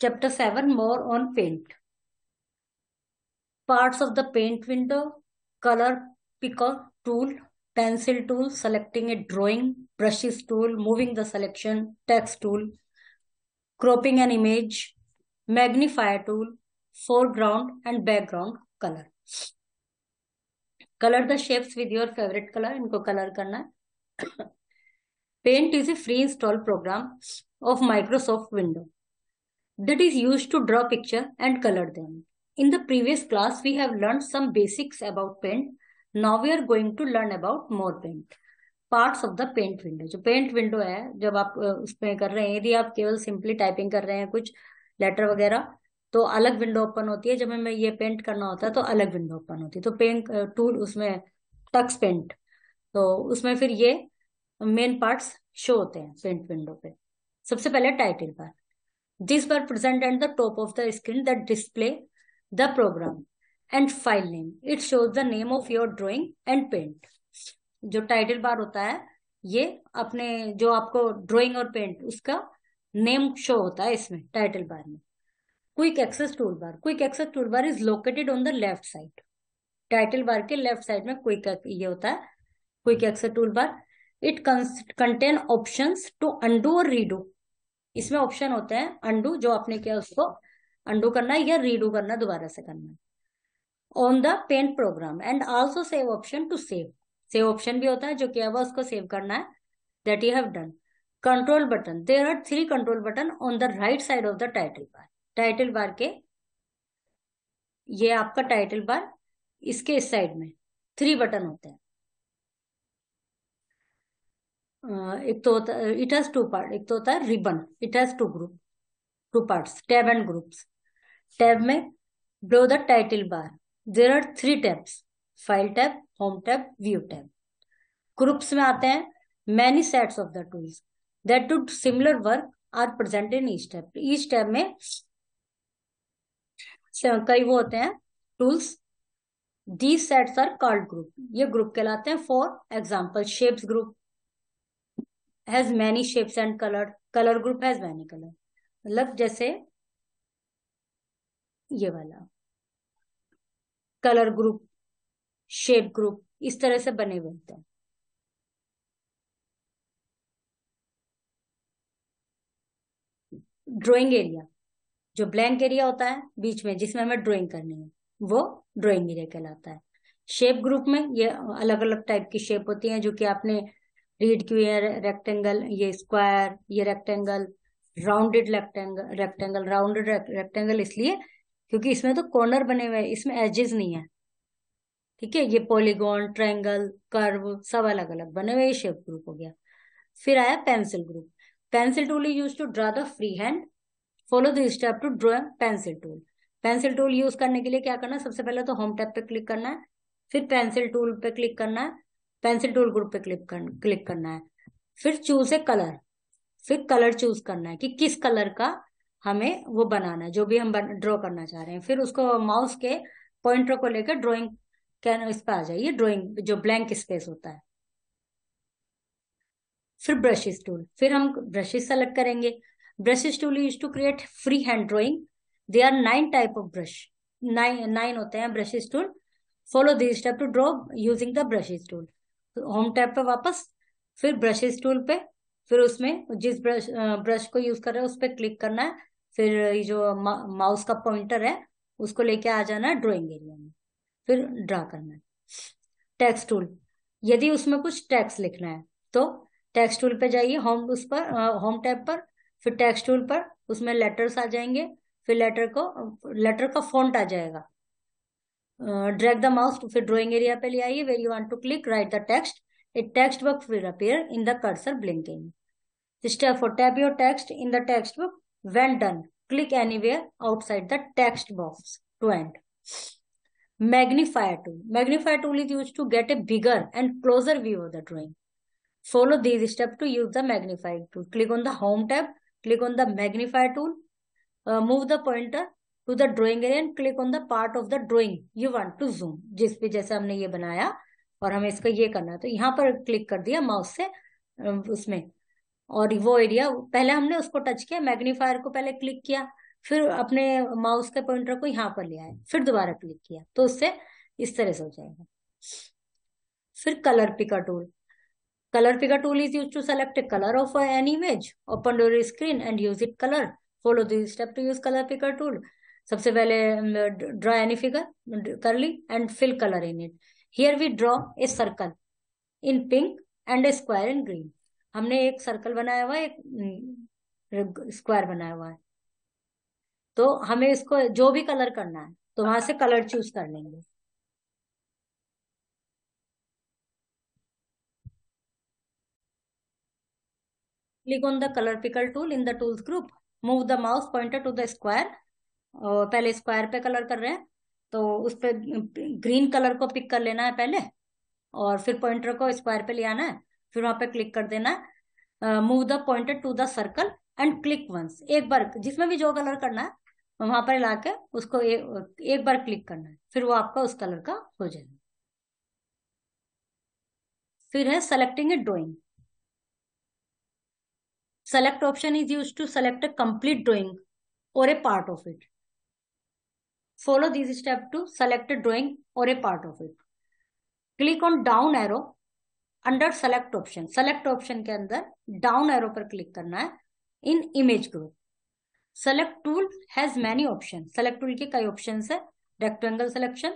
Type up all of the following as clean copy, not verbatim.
Chapter 7, more on paint. Parts of the paint window: color picker tool, pencil tool, selecting a drawing, brushes tool, moving the selection, text tool, cropping an image, magnifier tool, foreground and background color. Color the shapes with your favorite color. इनको color करना है. Paint is a free install program of Microsoft Windows that is used to draw picture and color them. In the previous class, we have learned some basics about paint. Now we are going to learn about more paint. Parts of the paint window. जो paint window है, जब आप उसमें कर रहे हैं, यदि आप केवल सिंपली टाइपिंग कर रहे हैं कुछ लेटर वगैरह, तो अलग विंडो ओपन होती है. जब हमें ये पेंट करना होता है तो अलग विंडो ओपन होती है. तो पेंट टूल उसमें टक्स पेंट, तो उसमें फिर ये मेन पार्ट्स शो होते हैं पेंट विंडो पे. सबसे पहले title bar. These were present at the top of the screen that display the program and file name. It shows the name of your drawing and paint. जो title bar होता है, ये अपने जो आपको ड्राइंग और पेंट उसका name show होता है इसमें टाइटल बार में. Quick access tool bar. Quick access tool bar is located on the left side. Title bar के लेफ्ट साइड में क्विक ये होता है quick access tool bar. It contain options to undo और रीडू. इसमें option होते हैं अंडू, जो आपने किया उसको अंडू करना है, या रीडू करना, दोबारा से करना है. On the paint program and also save option to save. Save option भी होता है, जो किया हुआ उसको सेव करना है, that you have done. Control button. There are 3 control button on the right side of the title bar. Title bar के, ये आपका टाइटल बार, इसके इस साइड में 3 बटन होते हैं. एक तो होता है, इट हैज 2 पार्ट. एक तो होता है ribbon. It has 2 parts, tab and groups. Tab में below the title bar there are 3 tabs: file tab, home tab, view tab. Groups में आते हैं many sets of the tools that do similar work are present in each tab. each tab में कई वो होते हैं tools. These sets are called group. ये group कहलाते हैं. For example, shapes group has many shapes and color. Color group has many color. मतलब जैसे ये वाला कलर ग्रुप, शेप ग्रुप, इस तरह से बने हुए होते हैं. Drawing area. जो ब्लैंक एरिया होता है बीच में जिसमें हमें ड्राइंग करनी है, वो ड्राइंग एरिया कहलाता है. शेप ग्रुप में ये अलग अलग टाइप की शेप होती हैं जो कि आपने रीड की है. रेक्टेंगल, ये स्क्वायर, ये rectangle, rounded rectangle. Rounded rectangle इसलिए क्योंकि इसमें तो कॉर्नर बने हुए हैं, इसमें एजेस नहीं है. ठीक है. ये पॉलीगॉन, ट्रायंगल, कर्व सब अलग अलग बने हुए. शेप ग्रुप हो गया. फिर आया pencil group. Pencil tool is use to draw the free hand. Follow the step to draw pencil tool. Pencil tool use करने के लिए क्या करना है? सबसे पहले तो होम टैब पे क्लिक करना है, फिर पेंसिल टूल पे क्लिक करना है, पेंसिल टूल ग्रुप पे क्लिक करना है, फिर चूज ए कलर. फिर कलर चूज करना है कि किस कलर का हमें वो बनाना है, जो भी हम ड्रॉ करना चाह रहे हैं. फिर उसको माउस के पॉइंटर को लेकर ड्रॉइंग कैनवस पे आ जाइए, ड्रॉइंग जो ब्लैंक स्पेस होता है. फिर ब्रशेस टूल. फिर हम ब्रशेस सेलेक्ट करेंगे. Brushes tool use to create free hand drawing. They are 9 type of brush. 9 होते हैं brushes tool. Follow this step to draw using the brushes tool. Home tab पे वापस, फिर ब्रशेस टूल पे, फिर उसमें जिस ब्रश को यूज कर रहे हैं उस पर क्लिक करना है. फिर ये जो माउस का पॉइंटर है उसको लेके आ जाना है ड्रॉइंग एरिया में, फिर ड्रा करना है. Text tool. यदि उसमें कुछ टेक्स्ट लिखना है तो टेक्स्ट टूल पे जाइए, उस पर होम टैब पर, फिर टेक्स्ट टूल पर, उसमें लेटर्स आ जाएंगे. फिर लेटर का फॉन्ट आ जाएगा. ड्रैग द माउस, फिर ड्राइंग एरिया पे ले आइए. Where you want to click, right the text. A text box will appear in the cursor blinking. Step for tap your text in the text book. When done, click anywhere outside the text box to end. Magnifier tool. Magnifier tool is used to get a bigger and closer view of the drawing. Follow these steps to use the magnifying tool. Click on the home tab, click on the magnifier tool, move the pointer to the drawing area and click on the part of the drawing you want to zoom. जिस पे जैसे हमने ये बनाया और हमें इसका ये करना है तो यहाँ पर क्लिक कर दिया माउस से उसमें, और वो एरिया पहले हमने उसको टच किया, मैग्नीफायर को पहले क्लिक किया, फिर अपने माउस के पॉइंटर को यहाँ पर ले आए, फिर दोबारा क्लिक किया तो उससे इस तरह से हो जाएगा। फिर colour picker tool. Color picker tool is used to select a color of an image. Open your screen and use it color. Follow this step to use color picker tool. सबसे पहले draw any figure, curly and fill color in it. Here we draw a circle in pink and a square in green. हमने एक circle बनाया हुआ है, एक square बनाया हुआ है, तो हमें इसको जो भी कलर करना है तो वहां से कलर चूज कर लेंगे। Click on the color picker tool in the tools group. Move the mouse pointer to the square. और पहले स्क्वायर पे कलर कर रहे हैं तो उस पे ग्रीन कलर को पिक कर लेना है पहले, और फिर पॉइंटर को स्क्वायर पे ले आना है, फिर वहां पे क्लिक कर देना है। Move the pointer to the circle and click once. एक बार जिसमें भी जो कलर करना है वहां पर लाके उसको एक बार क्लिक करना है, फिर वो आपका उस कलर का हो जाएगा। फिर है selecting A drawing. Select option is used to select a complete drawing or a part of it. Follow these steps to select a drawing or a part of it. Click on down arrow under select option. Select option के अंदर down arrow पर click करना है in image group. Select tool has many options. Select tool के कई options है। Rectangle selection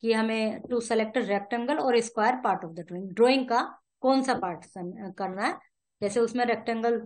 कि हमें to select a rectangle or a square part of the drawing. Drawing का कौन सा part करना है, जैसे उसमें rectangle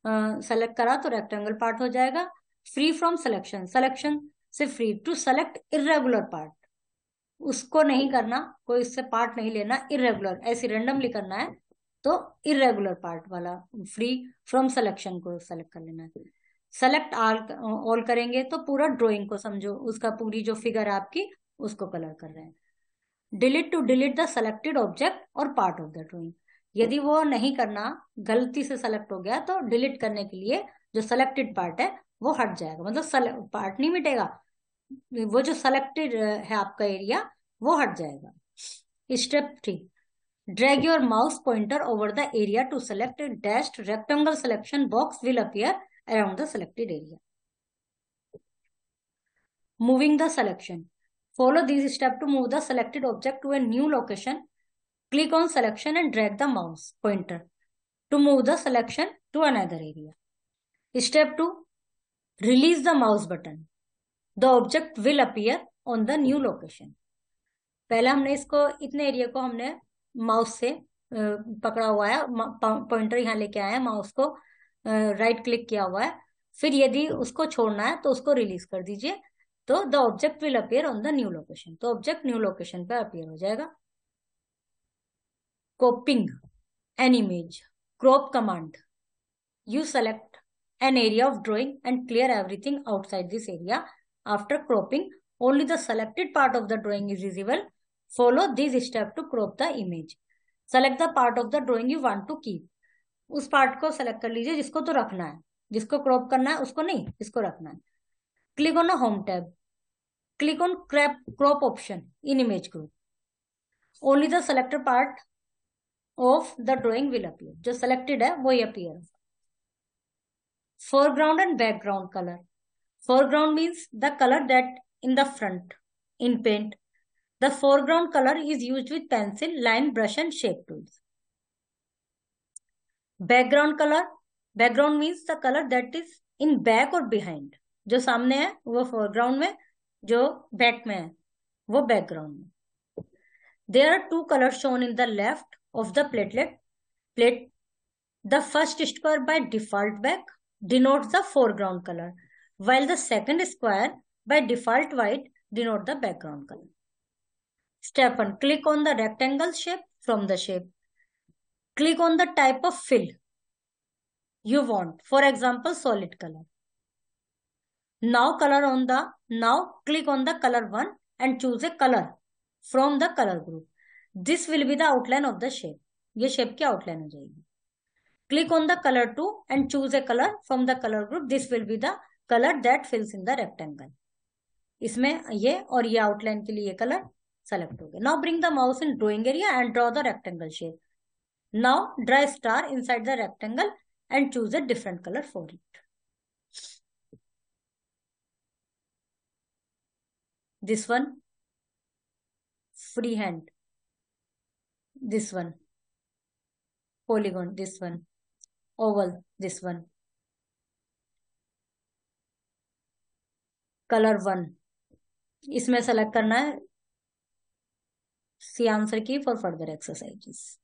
सेलेक्ट करा तो रेक्टेंगल पार्ट हो जाएगा। फ्री फ्रॉम सिलेक्शन, सिलेक्शन से free. To select irregular part, उसको नहीं करना, कोई इससे पार्ट नहीं लेना, इरेगुलर ऐसे रेंडमली करना है तो इरेगुलर पार्ट वाला फ्री फ्रॉम सिलेक्शन को सेलेक्ट कर लेना है। सेलेक्ट ऑल करेंगे तो पूरा ड्राइंग को समझो, उसका पूरी जो फिगर है आपकी उसको कलर कर रहे हैं। Delete to delete the selected object और पार्ट ऑफ द ड्राइंग। यदि वो नहीं करना, गलती से सेलेक्ट हो गया तो डिलीट करने के लिए जो सेलेक्टेड पार्ट है वो हट जाएगा, मतलब पार्ट नहीं मिटेगा, वो जो सेलेक्टेड है आपका एरिया वो हट जाएगा। Step 3, drag your mouse pointer over the area to select dashed rectangle selection box will appear around the selected area. Moving the selection. Follow these steps to move the selected object to a new location. Click on selection and drag the mouse pointer to move the selection to another area. Step 2. Release the mouse button. The object will appear on the new location. पहले हमने इसको इतने area को हमने mouse से पकड़ा हुआ है, पॉइंटर यहाँ लेके आए हैं, माउस को राइट क्लिक किया हुआ है। फिर यदि उसको छोड़ना है तो उसको रिलीज कर दीजिए, तो the object will appear on the new location, तो ऑब्जेक्ट न्यू लोकेशन पे अपीयर हो जाएगा। Cropping an image. Crop command. You select an area of drawing and clear everything outside this area. After cropping, only the selected part of the drawing is visible. Follow these steps to crop the image. Select the part of the drawing you want to keep. उस part को select कर लीजिए जिसको तो रखना है, जिसको crop करना है उसको नहीं, इसको रखना है। Click on home tab. Click on crop option in image group. Only the selected part of the drawing will appear, जो सेलेक्टेड है वो ही appear. Foreground and background color. Foreground means the color that in the front. In paint, the foreground color is used with pencil, line, brush and shape tools. Background color. Background means the color that is in back or behind. जो सामने है वो foreground में, जो back में है वो background में. There are two colors shown in the left of the plate. The first square by default black denotes the foreground color, while the second square by default white denotes the background color. Step 1. Click on the rectangle shape from the shape. Click on the type of fill you want, for example, solid color. Now click on the color 1 and choose a color from the color group. This will be the outline of the shape. ये shape की outline हो जाएगी. Click on the color 2 and choose a color from the color group. This will be the color that fills in the rectangle. इसमें ये और ये outline के लिए ये color select हो गया. Now bring the mouse in drawing area and draw the rectangle shape. Now draw a star inside the rectangle and choose a different color for it. This one, free hand. This one, polygon. This one, oval. This one, color one. इसमें select करना है C answer की for further exercises.